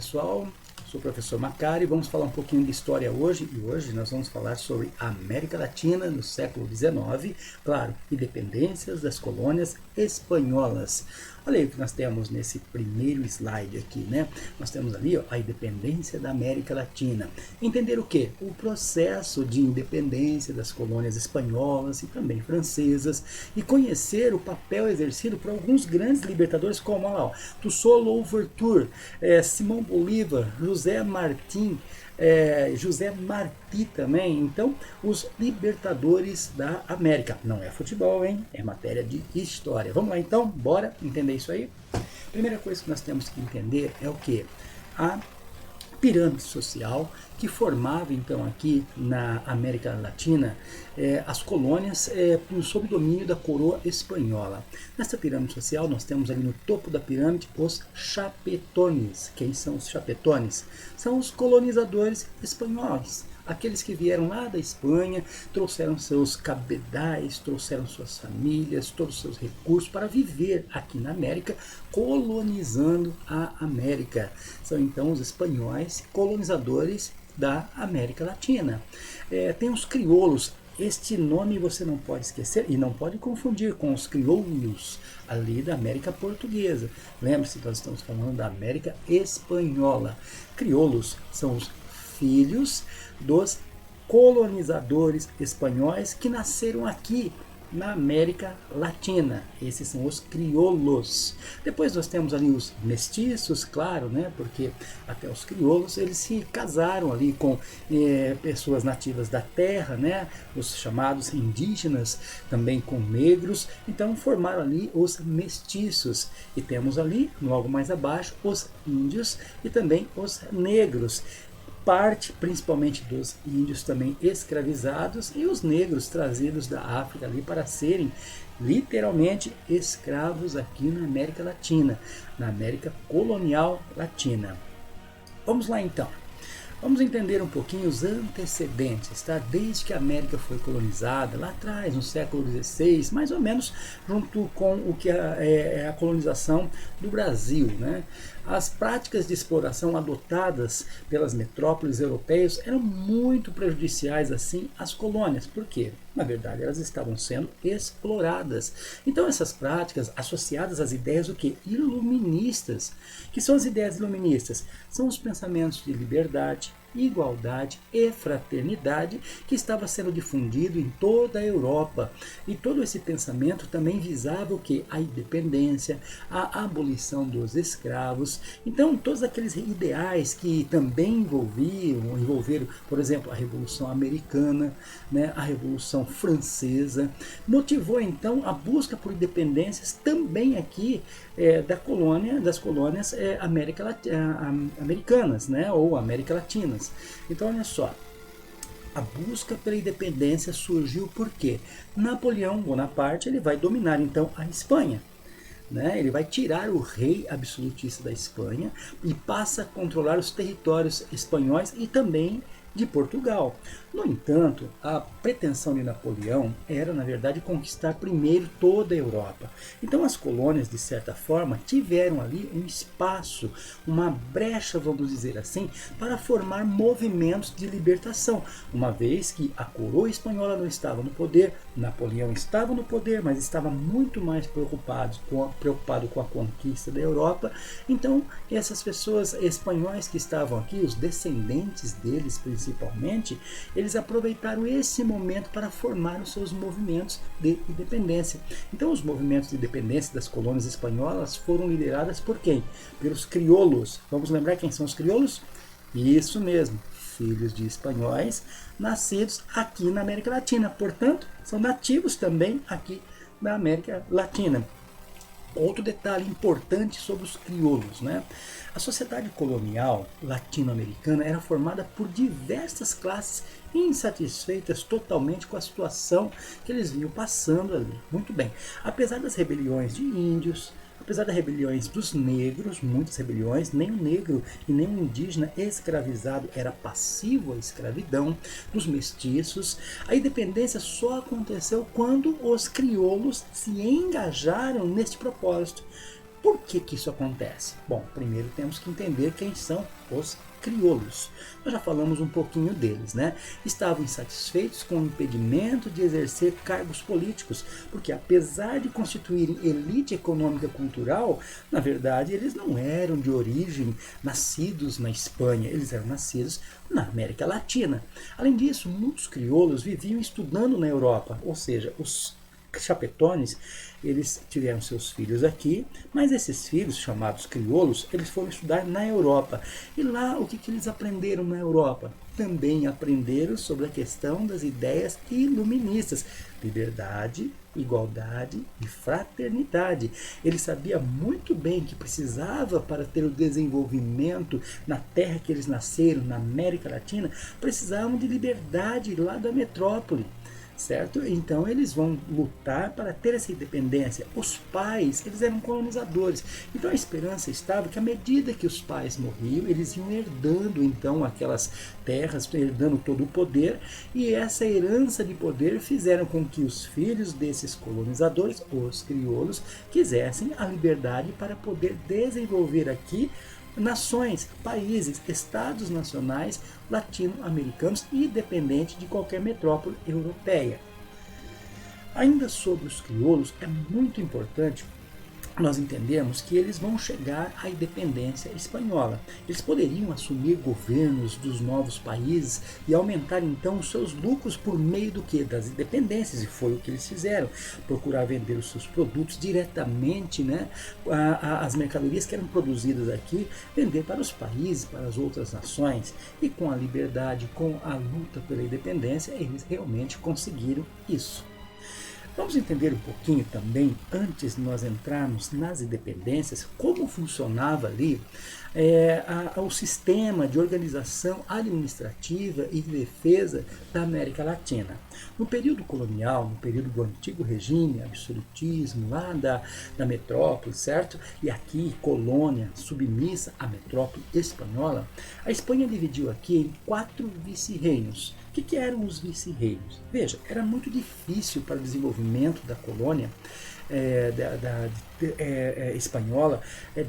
pessoal, sou o professor Macari, vamos falar um pouquinho de história hoje, e hoje nós vamos falar sobre a América Latina no século XIX, claro, independências das colônias espanholas. Olha aí o que nós temos nesse primeiro slide aqui, né? Nós temos ali ó, a independência da América Latina. Entender o quê? O processo de independência das colônias espanholas e também francesas e conhecer o papel exercido por alguns grandes libertadores como olha lá, ó, Toussaint Louverture, Simão Bolívar, José Martí também. Então, os libertadores da América. Não é futebol, hein? É matéria de história. Vamos lá então? Bora entender isso aí? Primeira coisa que nós temos que entender é o que? A pirâmide social que formava então aqui na América Latina as colônias sob domínio da coroa espanhola. Nessa pirâmide social nós temos ali no topo da pirâmide os chapetones. Quem são os chapetones? São os colonizadores espanhóis. Aqueles que vieram lá da Espanha, trouxeram seus cabedais, trouxeram suas famílias, todos os seus recursos para viver aqui na América, colonizando a América. São então os espanhóis colonizadores da América Latina. Tem os crioulos. Este nome você não pode esquecer e não pode confundir com os crioulos ali da América Portuguesa. Lembre-se que nós estamos falando da América Espanhola. Crioulos são os filhos dos colonizadores espanhóis que nasceram aqui na América Latina. Esses são os crioulos. Depois nós temos ali os mestiços, claro, né? Porque até os crioulos eles se casaram ali com pessoas nativas da terra, né? Os chamados indígenas, também com negros. Então formaram ali os mestiços. E temos ali, logo mais abaixo, os índios e também os negros. Parte principalmente dos índios também escravizados e os negros trazidos da África ali para serem literalmente escravos aqui na América Latina, na América colonial latina. Vamos lá então. Vamos entender um pouquinho os antecedentes, tá? Desde que a América foi colonizada, lá atrás, no século XVI, mais ou menos junto com o que é a colonização do Brasil, né? As práticas de exploração adotadas pelas metrópoles europeias eram muito prejudiciais assim às colônias. Por quê? Na verdade, elas estavam sendo exploradas. Então, essas práticas associadas às ideias o quê? Iluministas. Que são as ideias iluministas? São os pensamentos de liberdade, igualdade e fraternidade que estava sendo difundido em toda a Europa. E todo esse pensamento também visava o que? A independência, a abolição dos escravos. Então, todos aqueles ideais que também envolveram, por exemplo, a Revolução Americana, né, a Revolução Francesa, motivou então a busca por independências também aqui das colônias americanas, né, ou América Latina. Então, olha só, a busca pela independência surgiu porque Napoleão Bonaparte ele vai dominar então a Espanha. Né? Ele vai tirar o rei absolutista da Espanha e passa a controlar os territórios espanhóis e também de Portugal. No entanto, a pretensão de Napoleão era, na verdade, conquistar primeiro toda a Europa. Então as colônias, de certa forma, tiveram ali um espaço, uma brecha, vamos dizer assim, para formar movimentos de libertação. Uma vez que a coroa espanhola não estava no poder, Napoleão estava no poder, mas estava muito mais preocupado com a conquista da Europa. Então, essas pessoas espanhóis que estavam aqui, os descendentes deles principalmente, eles aproveitaram esse momento para formar os seus movimentos de independência. Então, os movimentos de independência das colônias espanholas foram lideradas por quem? Pelos crioulos. Vamos lembrar quem são os crioulos? Isso mesmo, filhos de espanhóis nascidos aqui na América Latina. Portanto, são nativos também aqui na América Latina. Outro detalhe importante sobre os crioulos, né? A sociedade colonial latino-americana era formada por diversas classes insatisfeitas totalmente com a situação que eles vinham passando ali. Muito bem, apesar das rebeliões de índios, apesar das rebeliões dos negros, muitas rebeliões, nem o negro e nem o indígena escravizado era passivo à escravidão, dos mestiços, a independência só aconteceu quando os crioulos se engajaram neste propósito. Por que isso acontece? Bom, primeiro temos que entender quem são os crioulos. Nós já falamos um pouquinho deles, né? Estavam insatisfeitos com o impedimento de exercer cargos políticos, porque apesar de constituírem elite econômica e cultural, na verdade eles não eram de origem nascidos na Espanha, eles eram nascidos na América Latina. Além disso, muitos crioulos viviam estudando na Europa, ou seja, os chapetones, eles tiveram seus filhos aqui, mas esses filhos, chamados crioulos, eles foram estudar na Europa. E lá, o que eles aprenderam na Europa? Também aprenderam sobre a questão das ideias iluministas, liberdade, igualdade e fraternidade. Ele sabia muito bem que precisava, para ter o desenvolvimento na terra que eles nasceram, na América Latina, precisavam de liberdade lá da metrópole. Certo? Então eles vão lutar para ter essa independência. Os pais, eles eram colonizadores. Então a esperança estava que à medida que os pais morriam, eles iam herdando então aquelas terras, herdando todo o poder, e essa herança de poder fizeram com que os filhos desses colonizadores, os crioulos, quisessem a liberdade para poder desenvolver aqui nações, países, estados nacionais latino-americanos, independente de qualquer metrópole europeia. Ainda sobre os crioulos, é muito importante nós entendemos que eles vão chegar à independência espanhola. Eles poderiam assumir governos dos novos países e aumentar então os seus lucros por meio do que? Das independências, e foi o que eles fizeram. Procurar vender os seus produtos diretamente, né, as mercadorias que eram produzidas aqui, vender para os países, para as outras nações. E com a liberdade, com a luta pela independência, eles realmente conseguiram isso. Vamos entender um pouquinho também, antes de nós entrarmos nas independências, como funcionava ali o sistema de organização administrativa e de defesa da América Latina. No período colonial, no período do antigo regime, absolutismo, lá da metrópole, certo? E aqui, colônia submissa à metrópole espanhola, a Espanha dividiu aqui em 4 vice-reinos. O que eram os vice-reinos? Veja, era muito difícil para o desenvolvimento da colônia espanhola,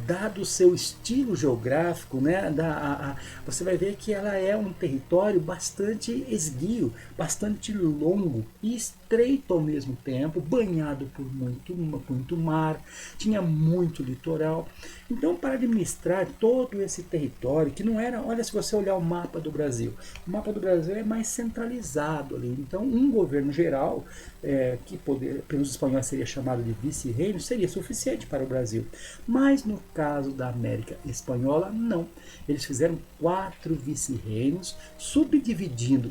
dado o seu estilo geográfico, né, você vai ver que ela é um território bastante esguio, bastante longo e estreito ao mesmo tempo, banhado por muito mar, tinha muito litoral. Então, para administrar todo esse território, que não era, olha, se você olhar o mapa do Brasil é mais centralizado ali. Então, um governo geral, que pelos espanhóis seria chamado de vice-reino, seria suficiente para o Brasil. Mas no caso da América Espanhola, não. Eles fizeram 4 vice-reinos, subdividindo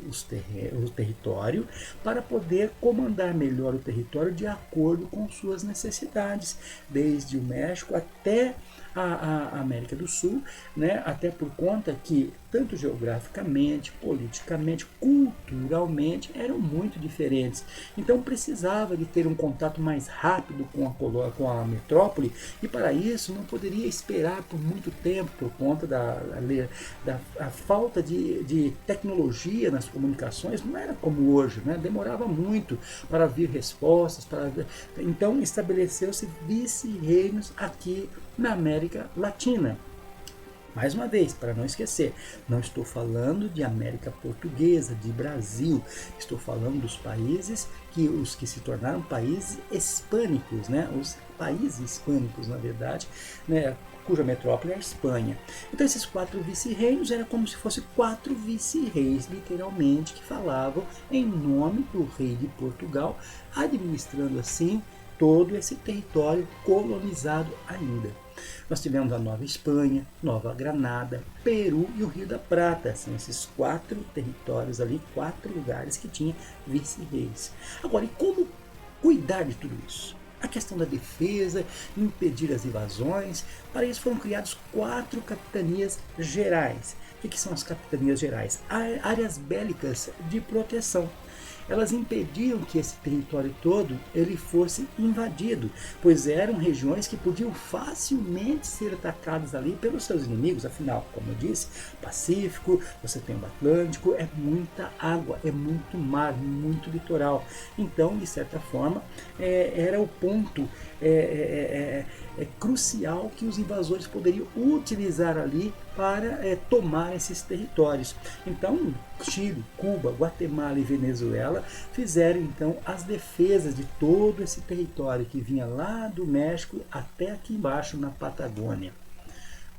o território para poder comandar melhor o território de acordo com suas necessidades, desde o México até a América do Sul, né? Até por conta que tanto geograficamente, politicamente, culturalmente eram muito diferentes. Então precisava de ter um contato mais rápido com a metrópole, e para isso não poderia esperar por muito tempo por conta da falta de tecnologia nas comunicações. Não era como hoje, né? Demorava muito para vir respostas. Então estabeleceu-se vice-reinos aqui na América Latina. Mais uma vez, para não esquecer, não estou falando de América Portuguesa, de Brasil, estou falando dos países os que se tornaram países hispânicos, né? Os países hispânicos, na verdade, né? Cuja metrópole é a Espanha. Então esses 4 vice-reinos eram como se fossem 4 vice-reis, literalmente, que falavam em nome do rei de Portugal, administrando assim todo esse território colonizado ainda. Nós tivemos a Nova Espanha, Nova Granada, Peru e o Rio da Prata. São esses 4 territórios ali, 4 lugares que tinham vice-reis. Agora, e como cuidar de tudo isso? A questão da defesa, impedir as invasões. Para isso foram criadas 4 capitanias gerais. O que são as capitanias gerais? Áreas bélicas de proteção. elas impediam que esse território todo ele fosse invadido, pois eram regiões que podiam facilmente ser atacadas ali pelos seus inimigos. Afinal, como eu disse, Pacífico, você tem o Atlântico, é muita água, é muito mar, muito litoral. Então, de certa forma, era o ponto crucial que os invasores poderiam utilizar ali para tomar esses territórios. Então, Chile, Cuba, Guatemala e Venezuela fizeram então as defesas de todo esse território que vinha lá do México até aqui embaixo na Patagônia.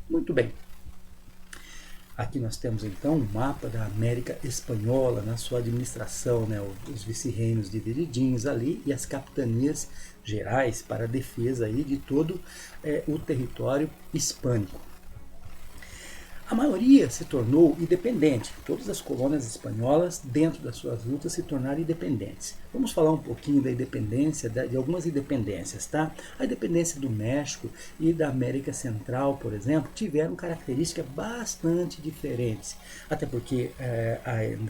Muito bem. Aqui nós temos então um mapa da América Espanhola na sua administração, né? Os vice-reinos divididinhos ali e as capitanias gerais para a defesa aí de todo o território hispânico. A maioria se tornou independente. Todas as colônias espanholas, dentro das suas lutas, se tornaram independentes. Vamos falar um pouquinho da independência, de algumas independências, tá? A independência do México e da América Central, por exemplo, tiveram características bastante diferentes. Até porque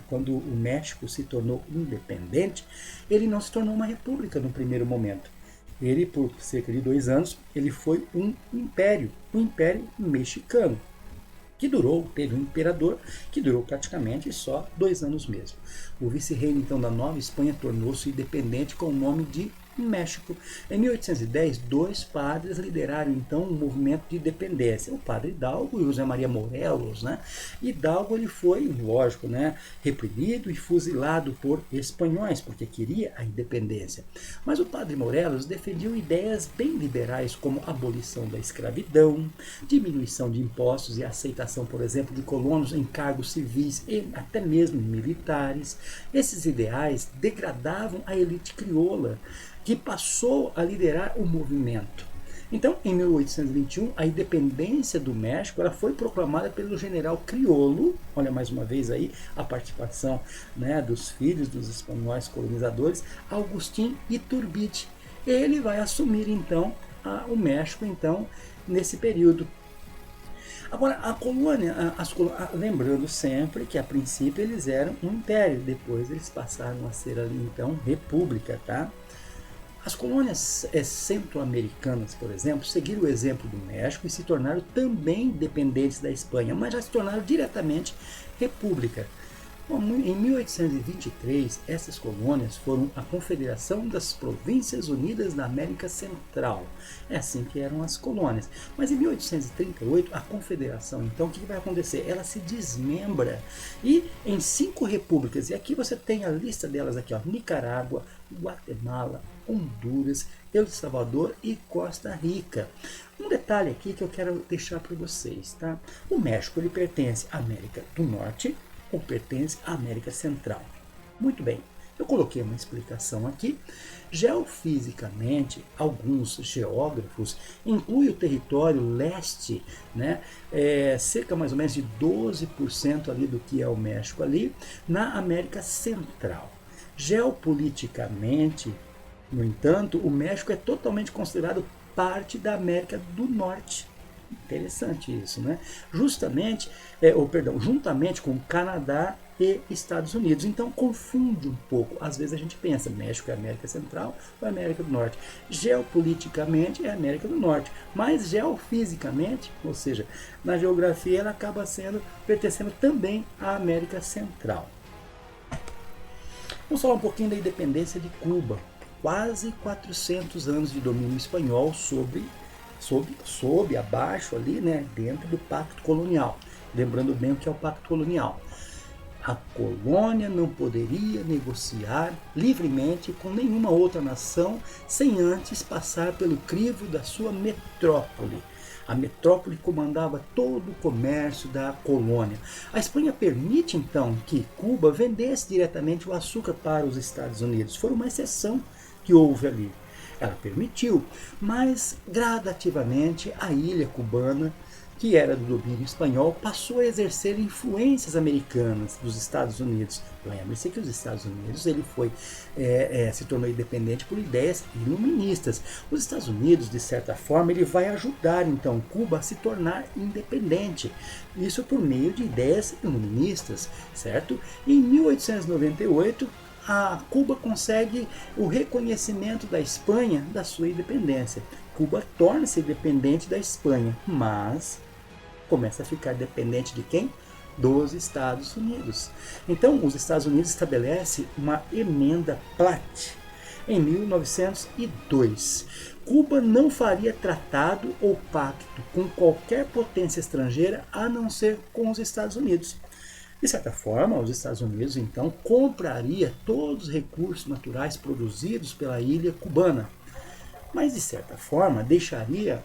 quando o México se tornou independente, ele não se tornou uma república no primeiro momento. Ele, por cerca de 2 anos, ele foi um império mexicano. Teve um imperador que durou praticamente só 2 anos mesmo. O vice-reino então da Nova Espanha tornou-se independente com o nome de México. Em 1810, 2 padres lideraram então um movimento de independência, o padre Hidalgo e o José Maria Morelos, né? Hidalgo ele foi, lógico, né, reprimido e fuzilado por espanhóis porque queria a independência. Mas o padre Morelos defendia ideias bem liberais como abolição da escravidão, diminuição de impostos e aceitação, por exemplo, de colonos em cargos civis e até mesmo militares. Esses ideais degradavam a elite crioula, que passou a liderar o movimento. Então, em 1821, a independência do México ela foi proclamada pelo general crioulo. Olha mais uma vez aí a participação, né, dos filhos dos espanhóis colonizadores, Agustín Iturbide. Ele vai assumir então o México então nesse período. Agora, a colônia, lembrando sempre que a princípio eles eram um império, depois eles passaram a ser ali então república, tá? As colônias centro-americanas, por exemplo, seguiram o exemplo do México e se tornaram também dependentes da Espanha, mas já se tornaram diretamente república. Bom, em 1823, essas colônias foram a Confederação das Províncias Unidas da América Central. É assim que eram as colônias. Mas em 1838, a Confederação, então, o que vai acontecer? Ela se desmembra e em 5 repúblicas, e aqui você tem a lista delas aqui, ó, Nicarágua, Guatemala, Honduras, El Salvador e Costa Rica. Um detalhe aqui que eu quero deixar para vocês, tá? O México ele pertence à América do Norte ou pertence à América Central? Muito bem, eu coloquei uma explicação aqui. Geofisicamente, alguns geógrafos incluem o território leste, né, cerca mais ou menos de 12% ali do que é o México ali, na América Central. Geopoliticamente, no entanto, o México é totalmente considerado parte da América do Norte. Interessante isso, né? Juntamente com Canadá e Estados Unidos. Então confunde um pouco. Às vezes a gente pensa, México é América Central ou América do Norte. Geopoliticamente é América do Norte, mas geofisicamente, ou seja, na geografia ela acaba pertencendo também à América Central. Vamos falar um pouquinho da independência de Cuba. Quase 400 anos de domínio espanhol abaixo ali, né, dentro do Pacto Colonial. Lembrando bem o que é o Pacto Colonial. A colônia não poderia negociar livremente com nenhuma outra nação sem antes passar pelo crivo da sua metrópole. A metrópole comandava todo o comércio da colônia. A Espanha permite então que Cuba vendesse diretamente o açúcar para os Estados Unidos. Foi uma exceção que houve ali. Ela permitiu, mas gradativamente a ilha cubana, que era do domínio espanhol, passou a exercer influências americanas dos Estados Unidos. Lembre-se que os Estados Unidos se tornou independente por ideias iluministas. Os Estados Unidos, de certa forma, ele vai ajudar então Cuba a se tornar independente. Isso por meio de ideias iluministas, certo? Em 1898, a Cuba consegue o reconhecimento da Espanha da sua independência. Cuba torna-se independente da Espanha, mas começa a ficar dependente de quem? Dos Estados Unidos. Então, os Estados Unidos estabelecem uma emenda Platt em 1902. Cuba não faria tratado ou pacto com qualquer potência estrangeira a não ser com os Estados Unidos. De certa forma, os Estados Unidos então compraria todos os recursos naturais produzidos pela ilha cubana, mas de certa forma deixaria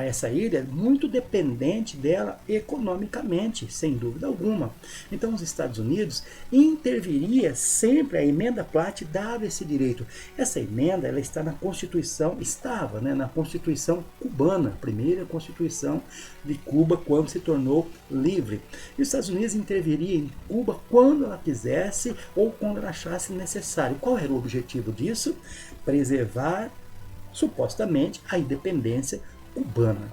essa ilha muito dependente dela economicamente, sem dúvida alguma. Então os Estados Unidos interviria sempre, a emenda Platt dava esse direito. Essa emenda ela está na Constituição, estava, né, na Constituição cubana, a primeira Constituição de Cuba quando se tornou livre. E os Estados Unidos interviria em Cuba quando ela quisesse ou quando ela achasse necessário. Qual era o objetivo disso? Preservar supostamente a independência cubana.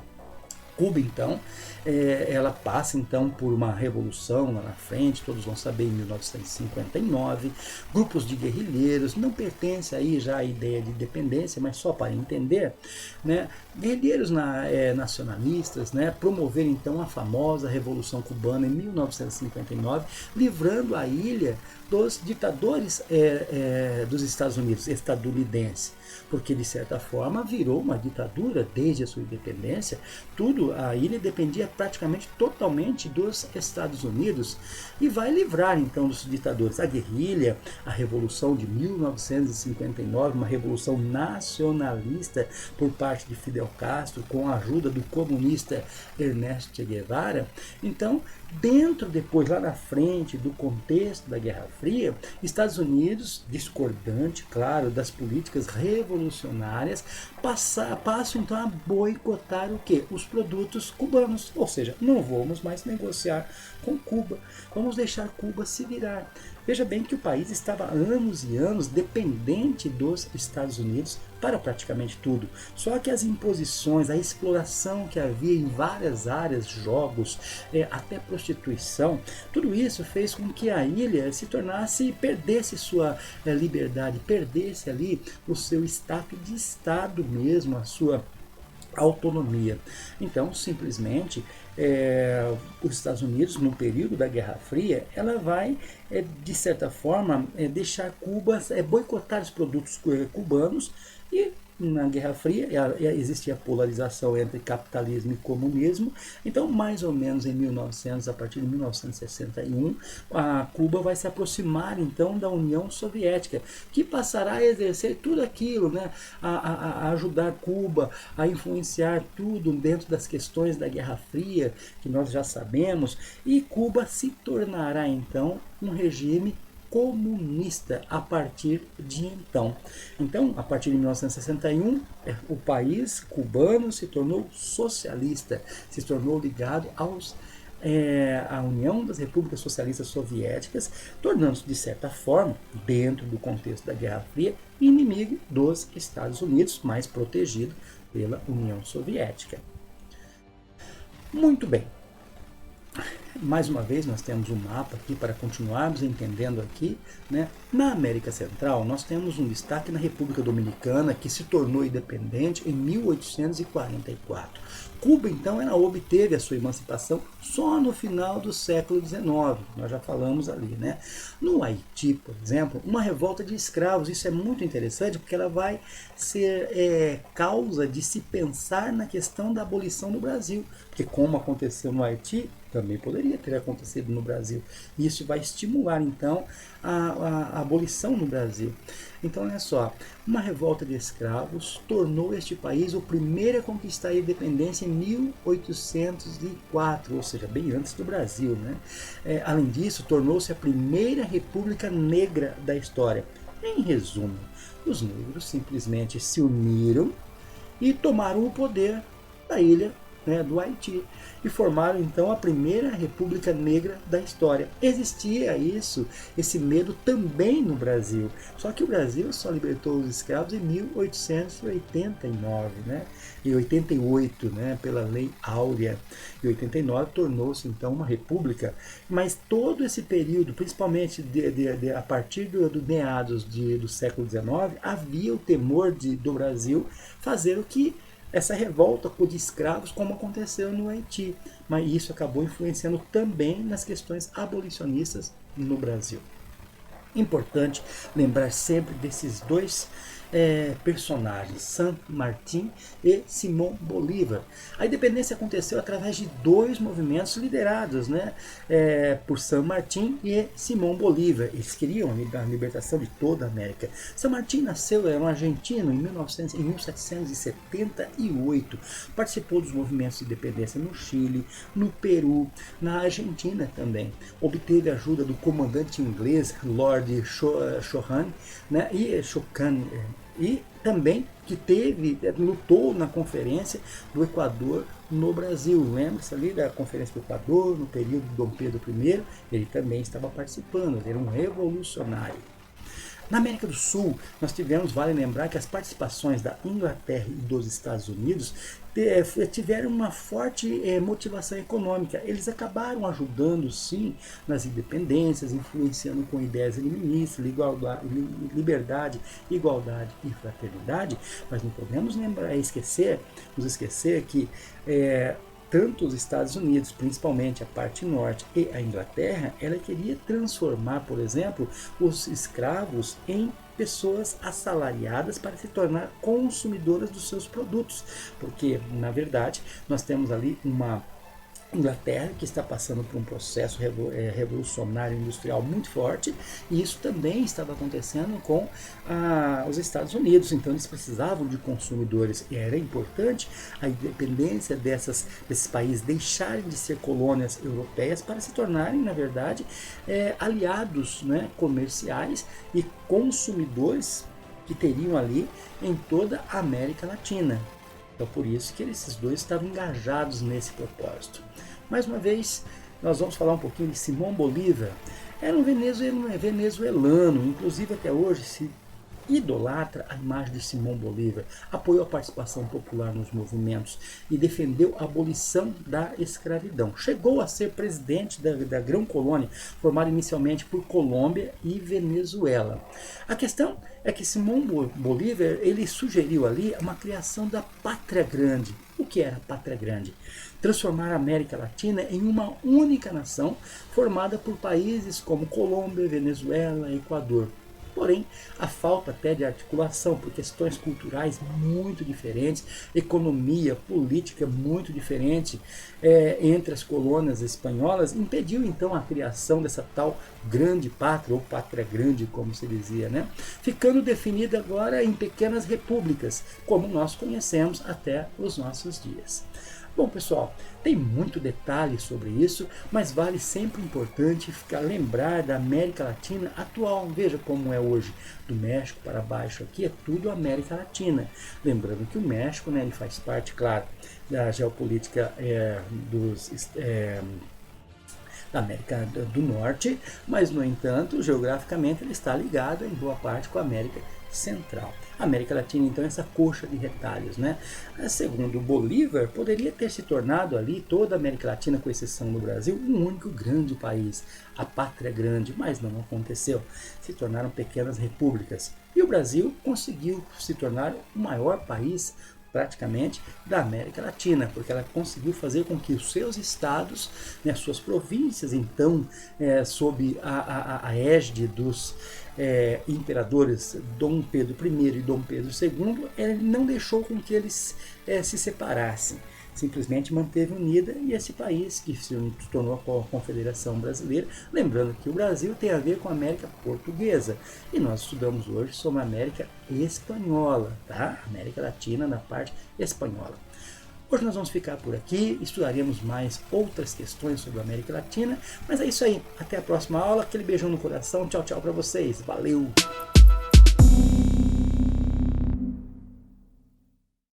Cuba, então, ela passa então por uma revolução lá na frente, todos vão saber, em 1959, grupos de guerrilheiros, não pertence aí já à ideia de independência, mas só para entender, né, guerrilheiros nacionalistas, né, promoveram então a famosa Revolução Cubana em 1959, livrando a ilha dos ditadores dos Estados Unidos, estadunidenses, porque de certa forma virou uma ditadura desde a sua independência. A ilha dependia praticamente totalmente dos Estados Unidos, e vai livrar então dos ditadores. A guerrilha, a Revolução de 1959, uma revolução nacionalista por parte de Fidel Castro, com a ajuda do comunista Ernesto Che Guevara. Então, depois lá na frente do contexto da Guerra Fria, Estados Unidos, discordante, claro, das políticas revolucionárias, passam então a boicotar o quê? Os produtos cubanos, ou seja, não vamos mais negociar com Cuba, vamos deixar Cuba se virar. Veja bem que o país estava há anos e anos dependente dos Estados Unidos para praticamente tudo. Só que as imposições, a exploração que havia em várias áreas, jogos, até prostituição, tudo isso fez com que a ilha perdesse sua liberdade, perdesse ali o seu status de Estado mesmo, a sua autonomia. Então, simplesmente, os Estados Unidos, no período da Guerra Fria, ela vai, de certa forma, deixar Cuba, boicotar os produtos cubanos. E na Guerra Fria existia a polarização entre capitalismo e comunismo. Então, mais ou menos em 1900, a partir de 1961, a Cuba vai se aproximar então da União Soviética, que passará a exercer tudo aquilo, né, a ajudar Cuba, a influenciar tudo dentro das questões da Guerra Fria, que nós já sabemos, e Cuba se tornará então um regime comunista a partir de então. Então, a partir de 1961, o país cubano se tornou socialista, se tornou ligado à União das Repúblicas Socialistas Soviéticas, tornando-se, de certa forma, dentro do contexto da Guerra Fria, inimigo dos Estados Unidos, mais protegido pela União Soviética. Muito bem. Mais uma vez, nós temos um mapa aqui para continuarmos entendendo aqui, né? Na América Central, nós temos um destaque na República Dominicana, que se tornou independente em 1844. Cuba, então, ela obteve a sua emancipação só no final do século XIX, nós já falamos ali, né? No Haiti, por exemplo, uma revolta de escravos, isso é muito interessante, porque ela vai ser causa de se pensar na questão da abolição no Brasil, porque como aconteceu no Haiti, também poderia ter acontecido no Brasil. Isso vai estimular, então, a abolição no Brasil. Então, olha só, uma revolta de escravos tornou este país o primeiro a conquistar a independência em 1804, ou seja, bem antes do Brasil, né? Além disso, tornou-se a primeira república negra da história. Em resumo, os negros simplesmente se uniram e tomaram o poder da ilha né, do Haiti, e formaram então a primeira república negra da história. Existia esse medo também no Brasil, só que o Brasil só libertou os escravos em 1889, né, em 88, né, pela Lei Áurea. Em 89 tornou-se então uma república, mas todo esse período, principalmente a partir do meados do século XIX, havia o temor do Brasil fazer o que essa revolta de escravos, como aconteceu no Haiti, mas isso acabou influenciando também nas questões abolicionistas no Brasil. Importante lembrar sempre desses dois personagens, San Martín e Simón Bolívar. A independência aconteceu através de dois movimentos liderados, né, por San Martín e Simón Bolívar. Eles queriam a libertação de toda a América. San Martín nasceu, era um argentino, em 1778. Participou dos movimentos de independência no Chile, no Peru, na Argentina também. Obteve a ajuda do comandante inglês Lord Chohan, né, e também que lutou na conferência do Equador no Brasil. Lembra-se ali da conferência do Equador, no período de Dom Pedro I, ele também estava participando, ele era um revolucionário. Na América do Sul, nós tivemos, vale lembrar, que as participações da Inglaterra e dos Estados Unidos tiveram uma forte motivação econômica. Eles acabaram ajudando, sim, nas independências, influenciando com ideias iluministas, liberdade, igualdade e fraternidade, mas não podemos nos esquecer que tanto os Estados Unidos, principalmente a parte norte, e a Inglaterra, ela queria transformar, por exemplo, os escravos em pessoas assalariadas para se tornar consumidoras dos seus produtos, porque, na verdade, nós temos ali uma Inglaterra que está passando por um processo revolucionário industrial muito forte, e isso também estava acontecendo com os Estados Unidos. Então eles precisavam de consumidores, e era importante a independência desses países deixarem de ser colônias europeias para se tornarem, na verdade, aliados, né, comerciais e consumidores que teriam ali em toda a América Latina. Então, por isso que esses dois estavam engajados nesse propósito. Mais uma vez, nós vamos falar um pouquinho de Simón Bolívar. Era um venezuelano, inclusive até hoje se idolatra a imagem de Simón Bolívar, apoiou a participação popular nos movimentos e defendeu a abolição da escravidão. Chegou a ser presidente da Grã Colônia, formada inicialmente por Colômbia e Venezuela. A questão é que Simón Bolívar, ele sugeriu ali uma criação da Pátria Grande. O que era a Pátria Grande? Transformar a América Latina em uma única nação formada por países como Colômbia, Venezuela e Equador. Porém, a falta até de articulação por questões culturais muito diferentes, economia, política muito diferente entre as colônias espanholas, impediu então a criação dessa tal grande pátria, ou pátria grande, como se dizia, né? Ficando definida agora em pequenas repúblicas, como nós conhecemos até os nossos dias. Bom, pessoal, tem muito detalhe sobre isso, mas vale sempre importante lembrar da América Latina atual. Veja como é hoje, do México para baixo aqui é tudo América Latina. Lembrando que o México, né, ele faz parte, claro, da geopolítica da América do Norte, mas, no entanto, geograficamente ele está ligado em boa parte com a América Central. A América Latina, então, é essa coxa de retalhos, né? Segundo Bolívar, poderia ter se tornado ali toda a América Latina, com exceção do Brasil, um único grande país, a Pátria Grande, mas não aconteceu. Se tornaram pequenas repúblicas. E o Brasil conseguiu se tornar o maior país praticamente da América Latina, porque ela conseguiu fazer com que os seus estados, né, suas províncias, então, sob a égide dos imperadores Dom Pedro I e Dom Pedro II, ele não deixou com que eles se separassem. Simplesmente manteve unida, e esse país que se tornou a Confederação Brasileira. Lembrando que o Brasil tem a ver com a América Portuguesa, e nós estudamos hoje sobre a América Espanhola, tá? América Latina na parte espanhola. Hoje nós vamos ficar por aqui, estudaremos mais outras questões sobre a América Latina, mas é isso aí, até a próxima aula, aquele beijão no coração, tchau, tchau para vocês, valeu!